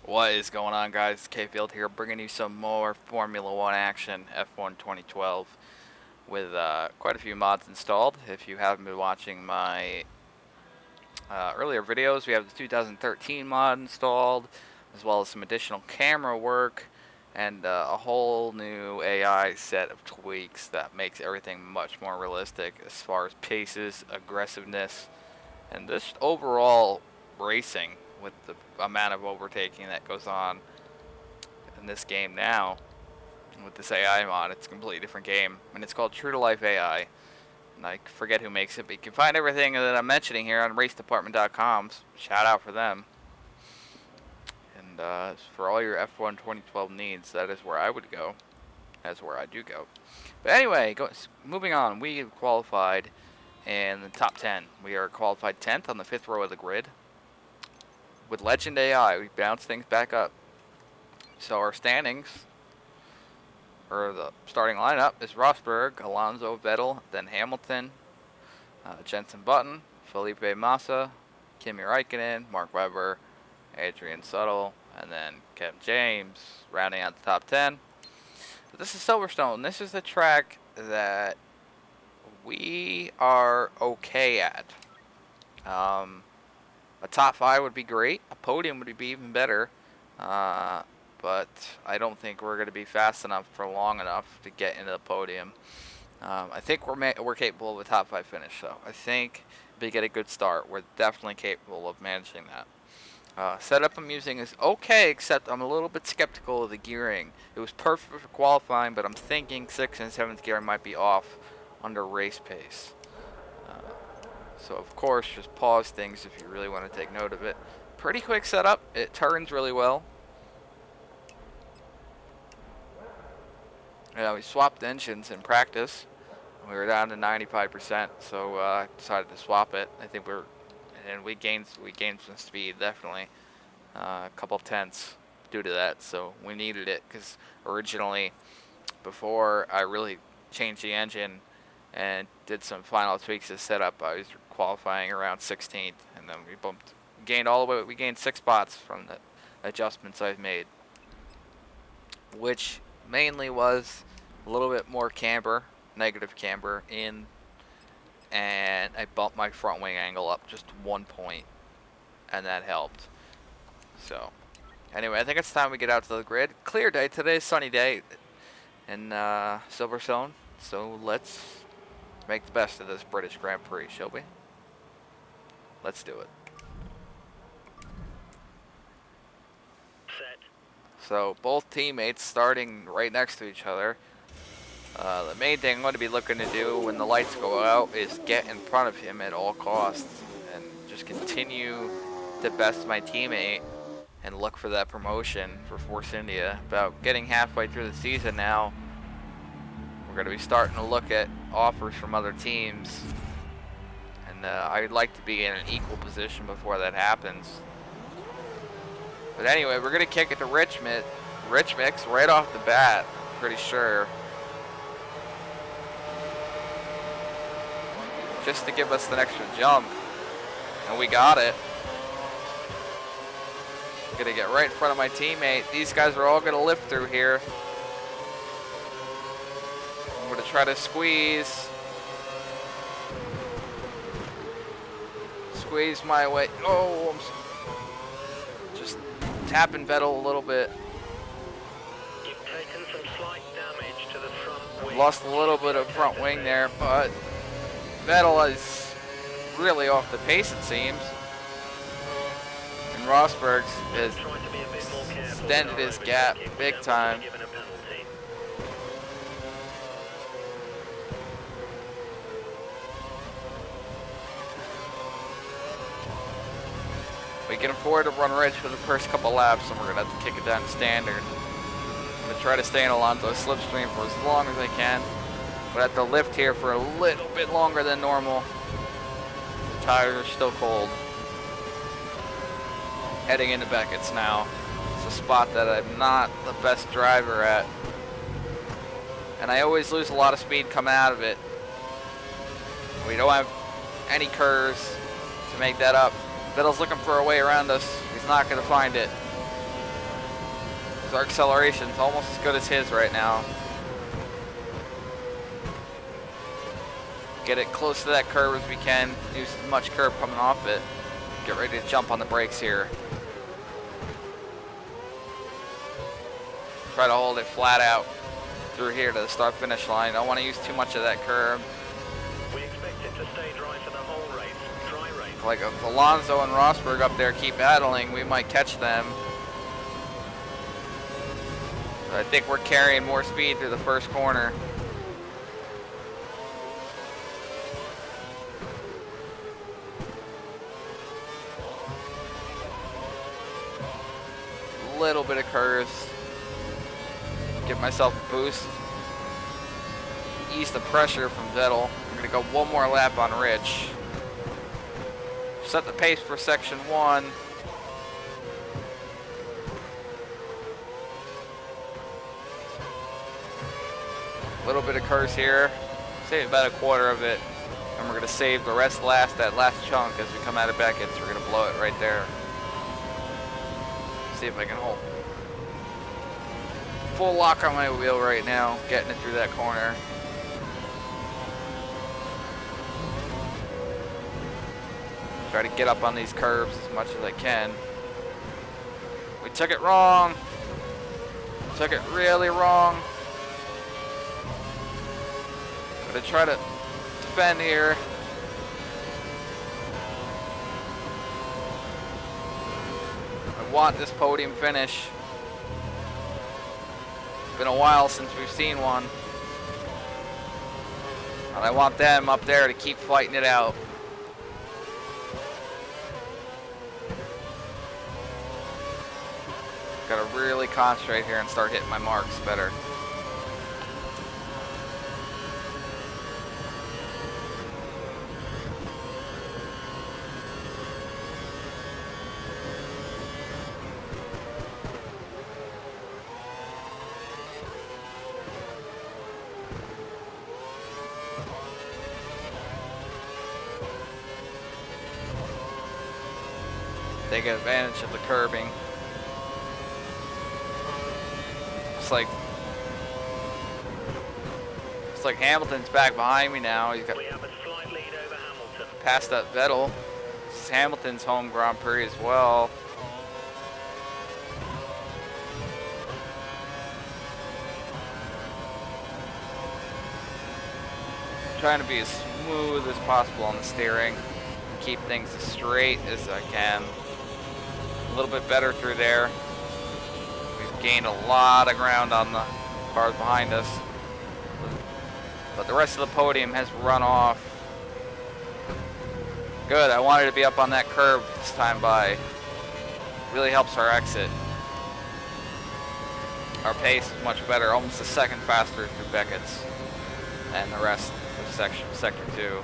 What is going on, guys? K-Field here, bringing you some more Formula 1 action, F1 2012, with quite a few mods installed. If you haven't been watching my earlier videos, we have the 2013 mod installed, as well as some additional camera work, and a whole new AI set of tweaks that makes everything much more realistic as far as paces, aggressiveness, and just overall racing with the amount of overtaking that goes on in this game now. With this AI mod, it's a completely different game, and it's called True to Life AI. And I forget who makes it, but you can find everything that I'm mentioning here on racedepartment.com. So shout out for them. And for all your F1 2012 needs, that is where I would go. That's where I do go. But anyway, moving on, we have qualified in the top 10. We are qualified 10th on the 5th row of the grid. With Legend AI, we bounce things back up. So our standings, or the starting lineup, is Rosberg, Alonso, Vettel, then Hamilton, Jenson Button, Felipe Massa, Kimi Räikkönen, Mark Webber, Adrian Sutil, and then Kevin James, rounding out the top 10. But this is Silverstone. This is the track that we are okay at. A top 5 would be great. A podium would be even better. But I don't think we're going to be fast enough for long enough to get into the podium. I think we're capable of a top 5 finish, though. I think if we get a good start, we're definitely capable of managing that. Setup I'm using is okay, except I'm a little bit skeptical of the gearing. It was perfect for qualifying, but I'm thinking 6th and 7th gear might be off under race pace. So of course, just pause things if you really want to take note of it. Pretty quick setup. It turns really well. We swapped engines in practice. We were down to 95%, so I decided to swap it. I think we gained some speed, definitely. A couple tenths due to that, so we needed it because originally, before I really changed the engine and did some final tweaks to setup, I was qualifying around 16th, and then we gained 6 spots from the adjustments I've made, which mainly was a little bit more camber, negative camber in, and I bumped my front wing angle up just 1 point, and that helped. So anyway, I think it's time we get out to the grid. Clear day today, sunny day in Silverstone, so let's make the best of this British Grand Prix, shall we? Let's do it. Set. So both teammates starting right next to each other. The main thing I'm going to be looking to do when the lights go out is get in front of him at all costs and just continue to best my teammate and look for that promotion for Force India. About getting halfway through the season now, we're going to be starting to look at offers from other teams, and I'd like to be in an equal position before that happens. But anyway, we're going to kick it to Rich Mix right off the bat, pretty sure. Just to give us the extra jump. And we got it. I'm going to get right in front of my teammate. These guys are all going to lift through here. I'm going to try to squeeze my way. Oh, I'm just tapping Vettel a little bit. You've taken some slight damage to the front wing. Lost a little bit of front wing there, but Vettel is really off the pace, it seems. And Rosberg has extended his gap big time. We can afford to run Rich for the first couple laps, and we're going to have to kick it down to standard. I'm going to try to stay in Alonso's slipstream for as long as I can. But I have to lift here for a little bit longer than normal. The tires are still cold. Heading into Beckett's now. It's a spot that I'm not the best driver at. And I always lose a lot of speed coming out of it. We don't have any curves to make that up. Vettel's looking for a way around us. He's not going to find it. our acceleration's almost as good as his right now. Get it close to that curb as we can. Use as much curb coming off it. Get ready to jump on the brakes here. Try to hold it flat out through here to the start finish line. Don't want to use too much of that curb. We expect it to stay dry for the whole race. Dry race. Like if Alonso and Rosberg up there keep battling, we might catch them. But I think we're carrying more speed through the first corner. Little bit of curves. Give myself a boost. Ease the pressure from Vettel. I'm gonna go one more lap on Rich. Set the pace for section 1. Little bit of curves here. Save about a quarter of it. And we're gonna save the rest last, that last chunk as we come out of Beckett's. We're gonna blow it right there. See if I can hold full lock on my wheel right now, getting it through that corner. Try to get up on these curbs as much as I can. We took it wrong. Took it really wrong. Gonna try to defend here. I want this podium finish. Been a while since we've seen one. And I want them up there to keep fighting it out. Gotta really concentrate here and start hitting my marks better. Take advantage of the curbing. It's like Hamilton's back behind me now. He's got We have a slight lead over Hamilton. passed up Vettel. This is Hamilton's home Grand Prix as well. Trying to be as smooth as possible on the steering. Keep things as straight as I can. A little bit better through there. We've gained a lot of ground on the cars behind us. But the rest of the podium has run off. Good, I wanted to be up on that curb this time by. Really helps our exit. Our pace is much better, almost a second faster through Beckett's and the rest of sector 2.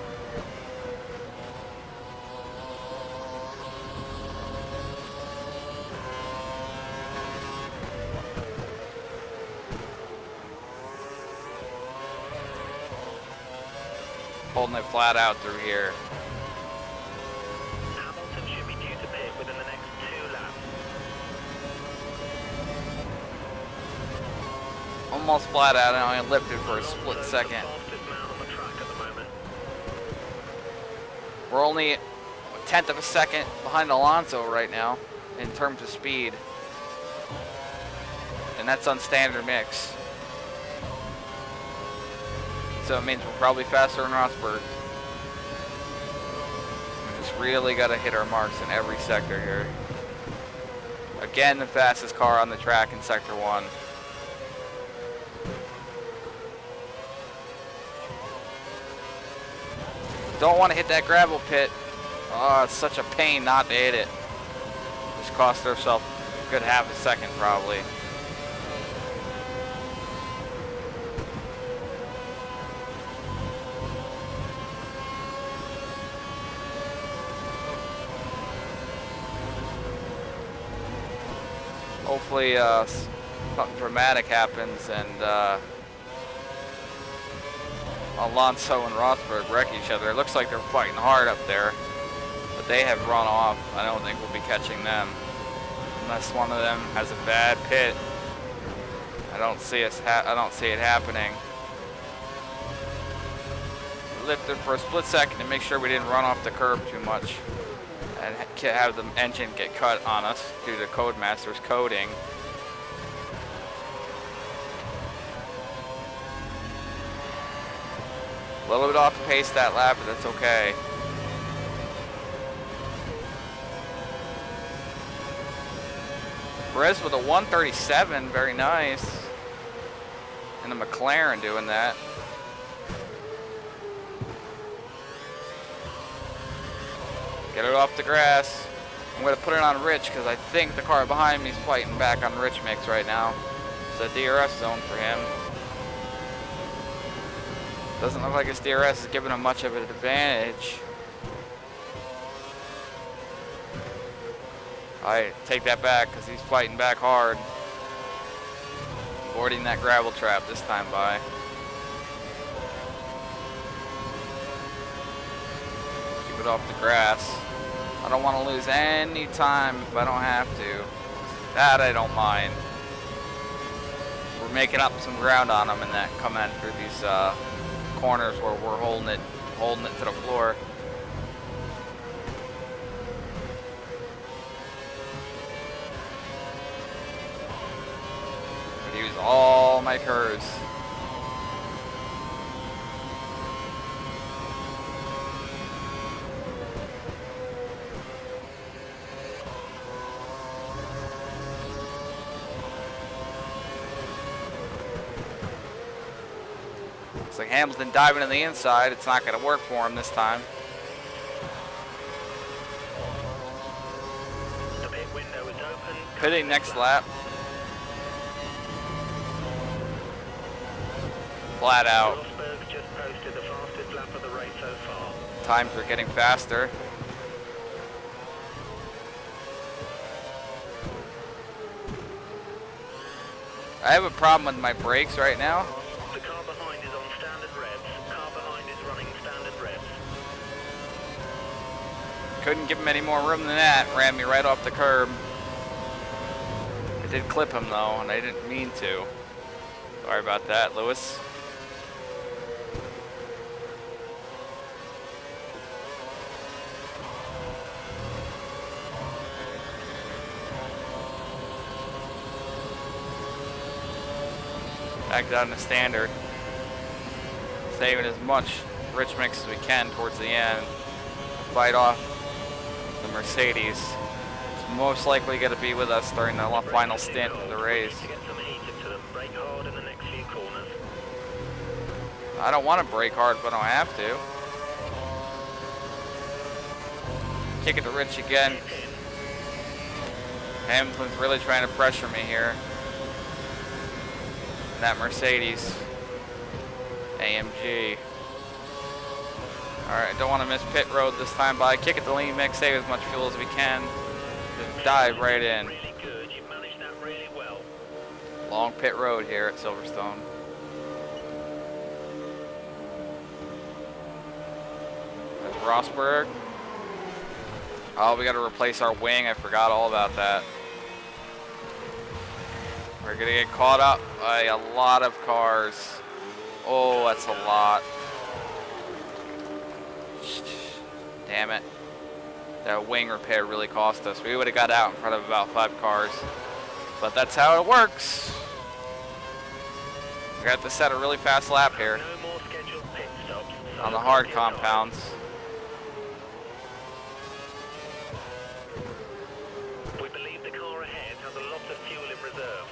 Holding it flat out through here. Hamilton should be due to pit within the next 2 laps. Almost flat out, and I only lifted for a split second. Fastest man on the track at the moment. We're only a tenth of a second behind Alonso right now in terms of speed. And that's on standard mix. So it means we're probably faster than Rosberg. We just really got to hit our marks in every sector here. Again, the fastest car on the track in sector 1. Don't want to hit that gravel pit. Oh, it's such a pain not to hit it. Just cost ourselves a good half a second probably. Hopefully something dramatic happens and Alonso and Rosberg wreck each other. It looks like they're fighting hard up there, but they have run off. I don't think we'll be catching them unless one of them has a bad pit. don't see it happening. Lifted for a split second to make sure we didn't run off the curb too much and have the engine get cut on us due to Codemaster's coding. A little bit off pace that lap, but that's okay. Perez with a 137, very nice. And a McLaren doing that. Get it off the grass. I'm going to put it on Rich because I think the car behind me is fighting back on Rich Mix right now. It's a DRS zone for him. Doesn't look like his DRS is giving him much of an advantage. I take that back because he's fighting back hard. Avoiding that gravel trap this time by. Keep it off the grass. I don't want to lose any time if I don't have to. That I don't mind. We're making up some ground on them in that coming through these corners where we're holding it to the floor. Use all my curves. Looks like Hamilton diving to the inside. It's not going to work for him this time. The pit window is open. Pitting next lap. Flat out. Rosberg just posted the fastest lap of the race so far. Times are getting faster. I have a problem with my brakes right now. The car behind is on standard revs. Car behind is running standard revs. Couldn't give him any more room than that. Ran me right off the curb. I did clip him though, and I didn't mean to. Sorry about that, Lewis. Back down to standard. Saving as much rich mix as we can towards the end. Fight off the Mercedes. It's most likely going to be with us during the final stint of the race. To get some heat into them. Brake hard in the next few corners. I don't want to brake hard, but I don't have to. Kick it to Rich again. Hamilton's really trying to pressure me here. That Mercedes AMG. Alright, don't want to miss pit road this time by kick it to lean mix, save as much fuel as we can. Just dive right in. Really good. You've managed that really well. Long pit road here at Silverstone. There's Rosberg. Oh, we got to replace our wing. I forgot all about that. We're gonna get caught up by a lot of cars. Oh, that's a lot. Damn it. That wing repair really cost us. We would have got out in front of about 5 cars. But that's how it works. We got to set a really fast lap here. No more scheduled pit stops. So On the hard compounds. We believe the car ahead has a lot of fuel in reserve.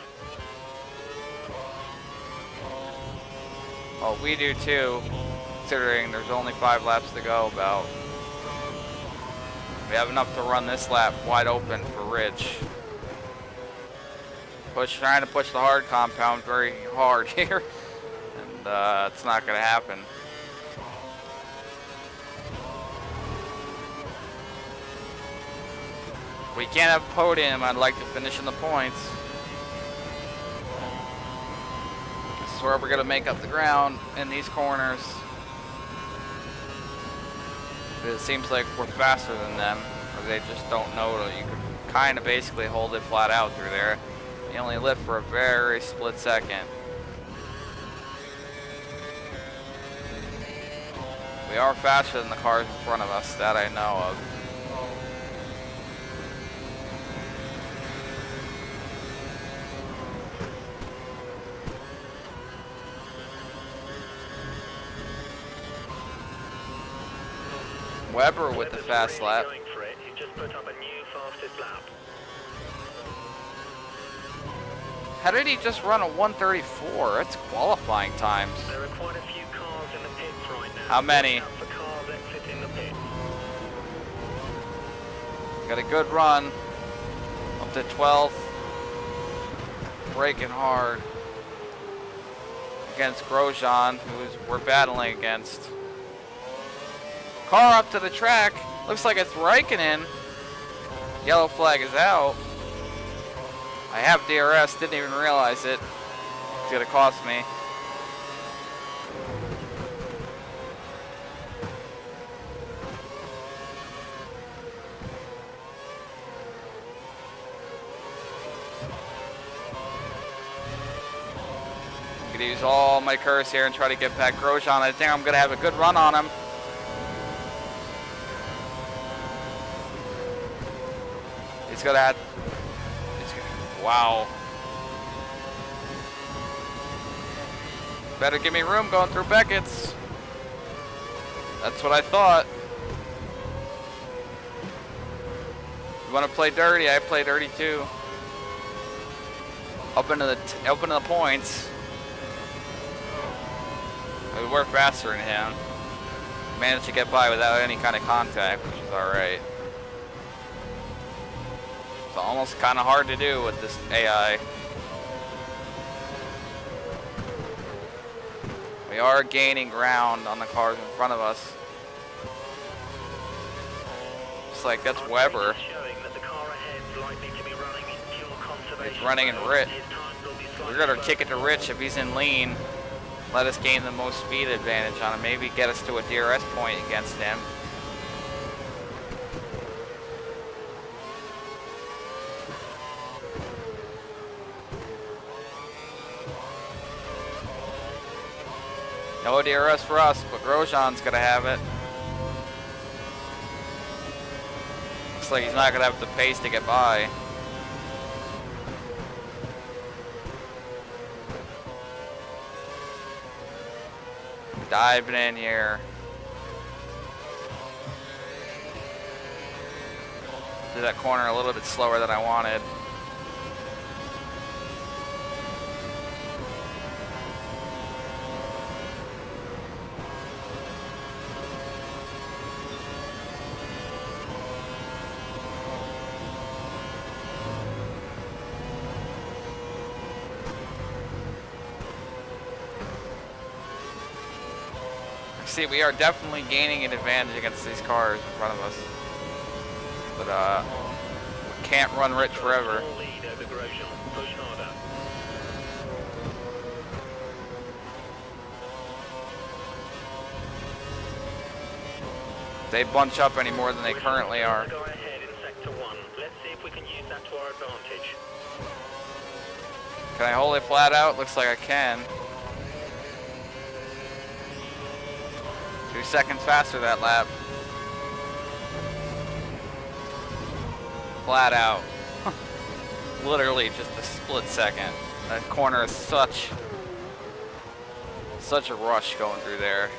Well, we do too, considering there's only 5 laps to go about. We have enough to run this lap wide open for Rich. Trying to push the hard compound very hard here, and it's not going to happen. If we can't have a podium, I'd like to finish in the points. This is where we're going to make up the ground in these corners. But it seems like we're faster than them, or they just don't know that you can kind of basically hold it flat out through there. He only lived for a very split second. We are faster than the cars in front of us, that I know of. Weber with the fast lap. Going for it. He just put up a new fastest lap. How did he just run a 134? That's qualifying times. There are quite a few cars in the pits right now. How many? Watch out for cars exiting the pits. Got a good run. Up to 12th. Braking hard. Against Grosjean, who we're battling against. Car up to the track. Looks like it's Raikkonen. Yellow flag is out. I have DRS, didn't even realize it. It's gonna cost me. I'm gonna use all my curves here and try to get back Grosjean. I think I'm gonna have a good run on him. He's gonna have, wow. Better give me room going through Beckett's. That's what I thought. You want to play dirty? I play dirty too. Up into the points. We're faster than him. Managed to get by without any kind of contact, which is all right. It's almost kind of hard to do with this AI. We are gaining ground on the cars in front of us. Looks like that's Weber. He's running in Rich. We're gonna kick it to Rich if he's in lean. Let us gain the most speed advantage on him. Maybe get us to a DRS point against him. No DRS for us, but Grosjean's gonna have it. Looks like he's not gonna have the pace to get by. Diving in here. Did that corner a little bit slower than I wanted. See, we are definitely gaining an advantage against these cars in front of us. But, we can't run Rich forever. They bunch up any more than they currently are. Go ahead in sector 1. Let's see if we can use that to our advantage. Can I hold it flat out? Looks like I can. 2 seconds faster that lap. Flat out. Literally just a split second. That corner is such a rush going through there.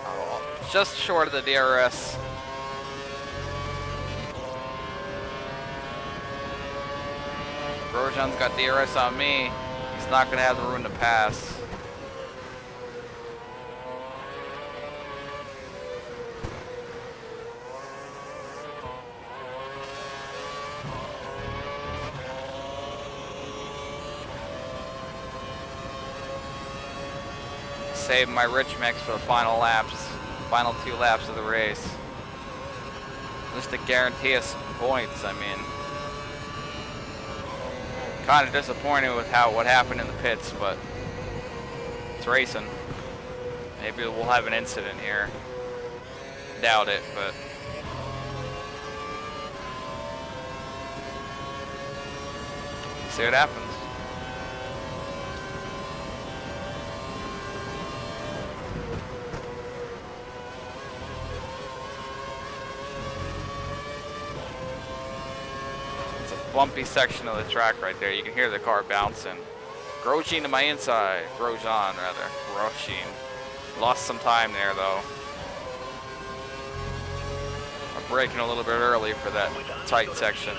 Oh, just short of the DRS. Grosjean's got DRS on me. He's not going to have the room to pass. Save my rich mix for the final laps, final 2 laps of the race. Just to guarantee us some points, I mean. Kind of disappointed with what happened in the pits, but it's racing. Maybe we'll have an incident here. Doubt it, but see what happens. It's a bumpy section of the track right there. You can hear the car bouncing. Grosjean to my inside. Grosjean, rather. Grosjean. Lost some time there, though. I'm braking a little bit early for that tight section.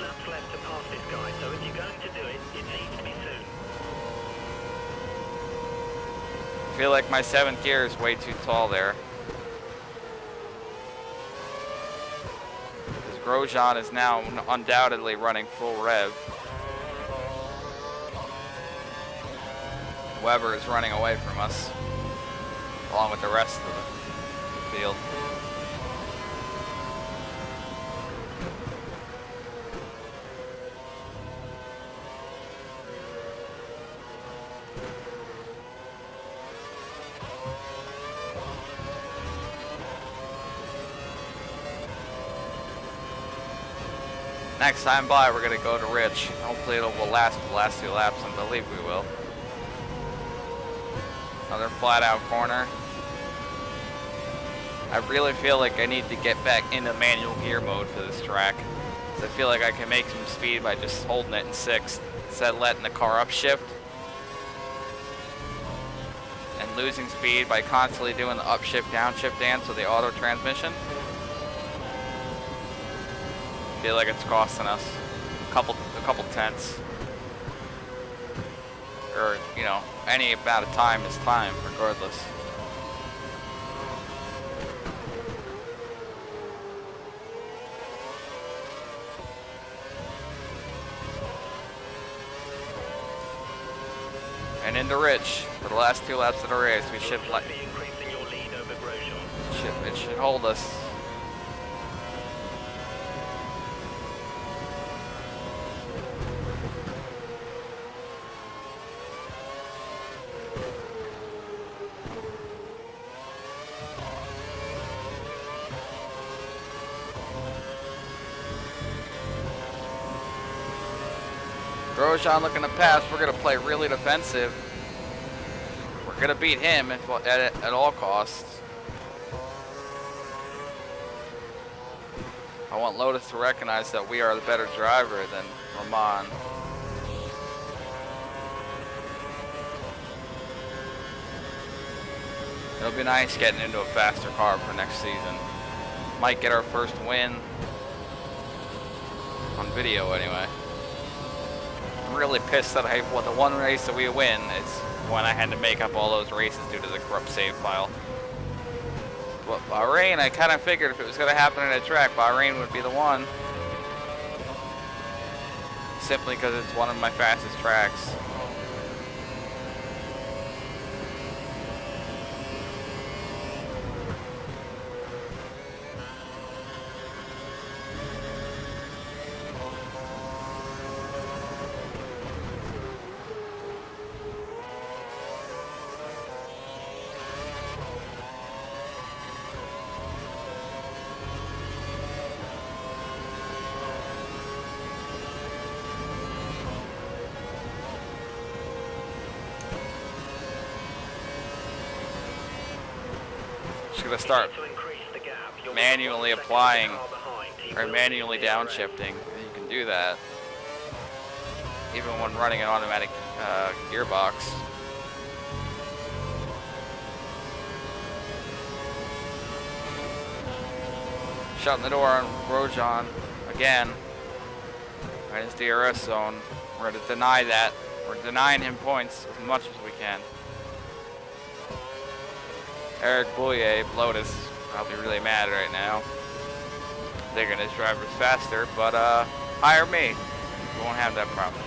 I feel like my 7th gear is way too tall there. Because Grosjean is now undoubtedly running full rev. Weber is running away from us, along with the rest of the field. Next time by, we're going to go to Rich. Hopefully it will last for the last 2 laps, and I believe we will. Another flat out corner. I really feel like I need to get back into manual gear mode for this track. Because I feel like I can make some speed by just holding it in 6th instead of letting the car upshift. And losing speed by constantly doing the upshift, downshift dance with the auto transmission. I feel like it's costing us a couple tenths. Or, you know, any amount of time is time, regardless. And into Rich for the last 2 laps of the race. We should it should hold us. Grosjean looking to pass. We're going to play really defensive. We're going to beat him at all costs. I want Lotus to recognize that we are the better driver than Roman. It'll be nice getting into a faster car for next season. Might get our first win. On video, anyway. I'm really pissed that the one race that we win is when I had to make up all those races due to the corrupt save file. But Bahrain, I kind of figured if it was going to happen in a track, Bahrain would be the one. Simply because it's one of my fastest tracks. Going to start manually applying or manually downshifting. You can do that even when running an automatic gearbox. Shutting the door on Grosjean again. Right in his DRS zone. We're going to deny that. We're denying him points as much as we can. Eric Bouillet, Lotus, probably really mad right now. They're gonna drive us faster, but hire me. We won't have that problem.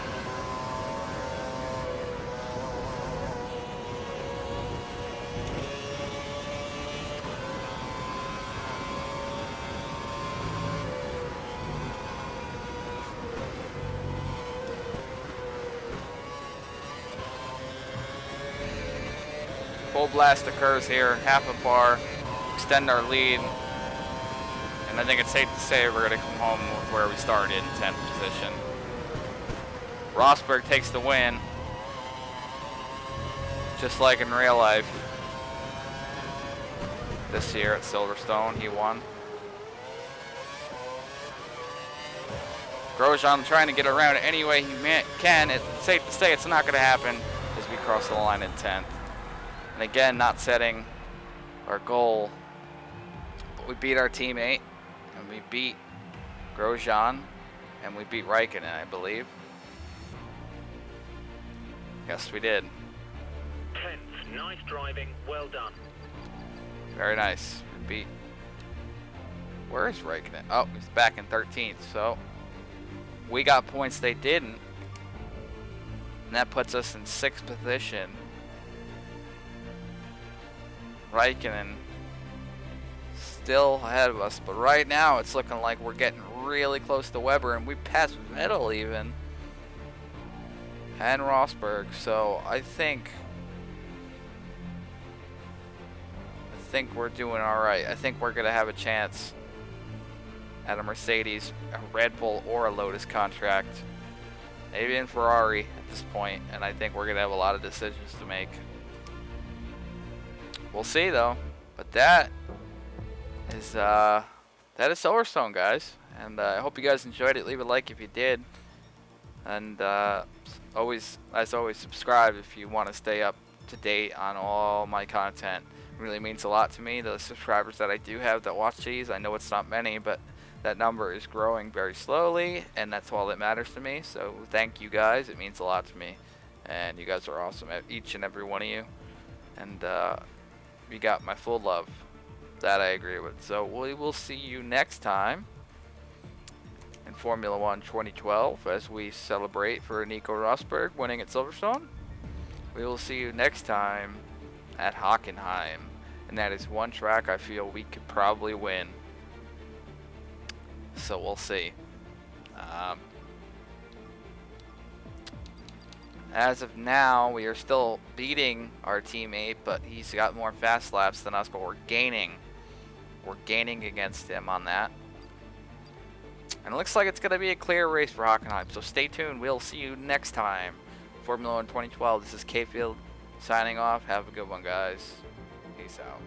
Full blast occurs here, half a bar, extend our lead, and I think it's safe to say we're going to come home with where we started in 10th position. Rosberg takes the win. Just like in real life. This year at Silverstone, he won. Grosjean trying to get around it any way he can. It's safe to say it's not going to happen as we cross the line in 10th. And again, not setting our goal. But we beat our teammate, and we beat Grosjean, and we beat Raikkonen, I believe. Yes, we did. 10th, nice driving, well done. Very nice. We beat. Where is Raikkonen? Oh, he's back in 13th, so we got points they didn't. And that puts us in 6th position. Raikkonen still ahead of us, but right now it's looking like we're getting really close to Webber, and we passed Vettel even. And Rosberg, so I think we're doing alright. I think we're going to have a chance at a Mercedes, a Red Bull, or a Lotus contract. Maybe in Ferrari at this point, and I think we're going to have a lot of decisions to make. We'll see though. But that is Silverstone, guys. And I hope you guys enjoyed it. Leave a like if you did. And as always, subscribe if you want to stay up to date on all my content. It really means a lot to me. The subscribers that I do have that watch these, I know it's not many, but that number is growing very slowly, and that's all that matters to me. So thank you guys. It means a lot to me. And you guys are awesome, each and every one of you. And you got my full love. That I agree with. So we will see you next time in Formula 1 2012 as we celebrate for Nico Rosberg winning at Silverstone. We will see you next time at Hockenheim, and that is one track I feel we could probably win. So we'll see. As of now, we are still beating our teammate, but he's got more fast laps than us, but we're gaining. We're gaining against him on that. And it looks like it's going to be a clear race for Hockenheim, so stay tuned. We'll see you next time. Formula 1 2012, this is K-Field signing off. Have a good one, guys. Peace out.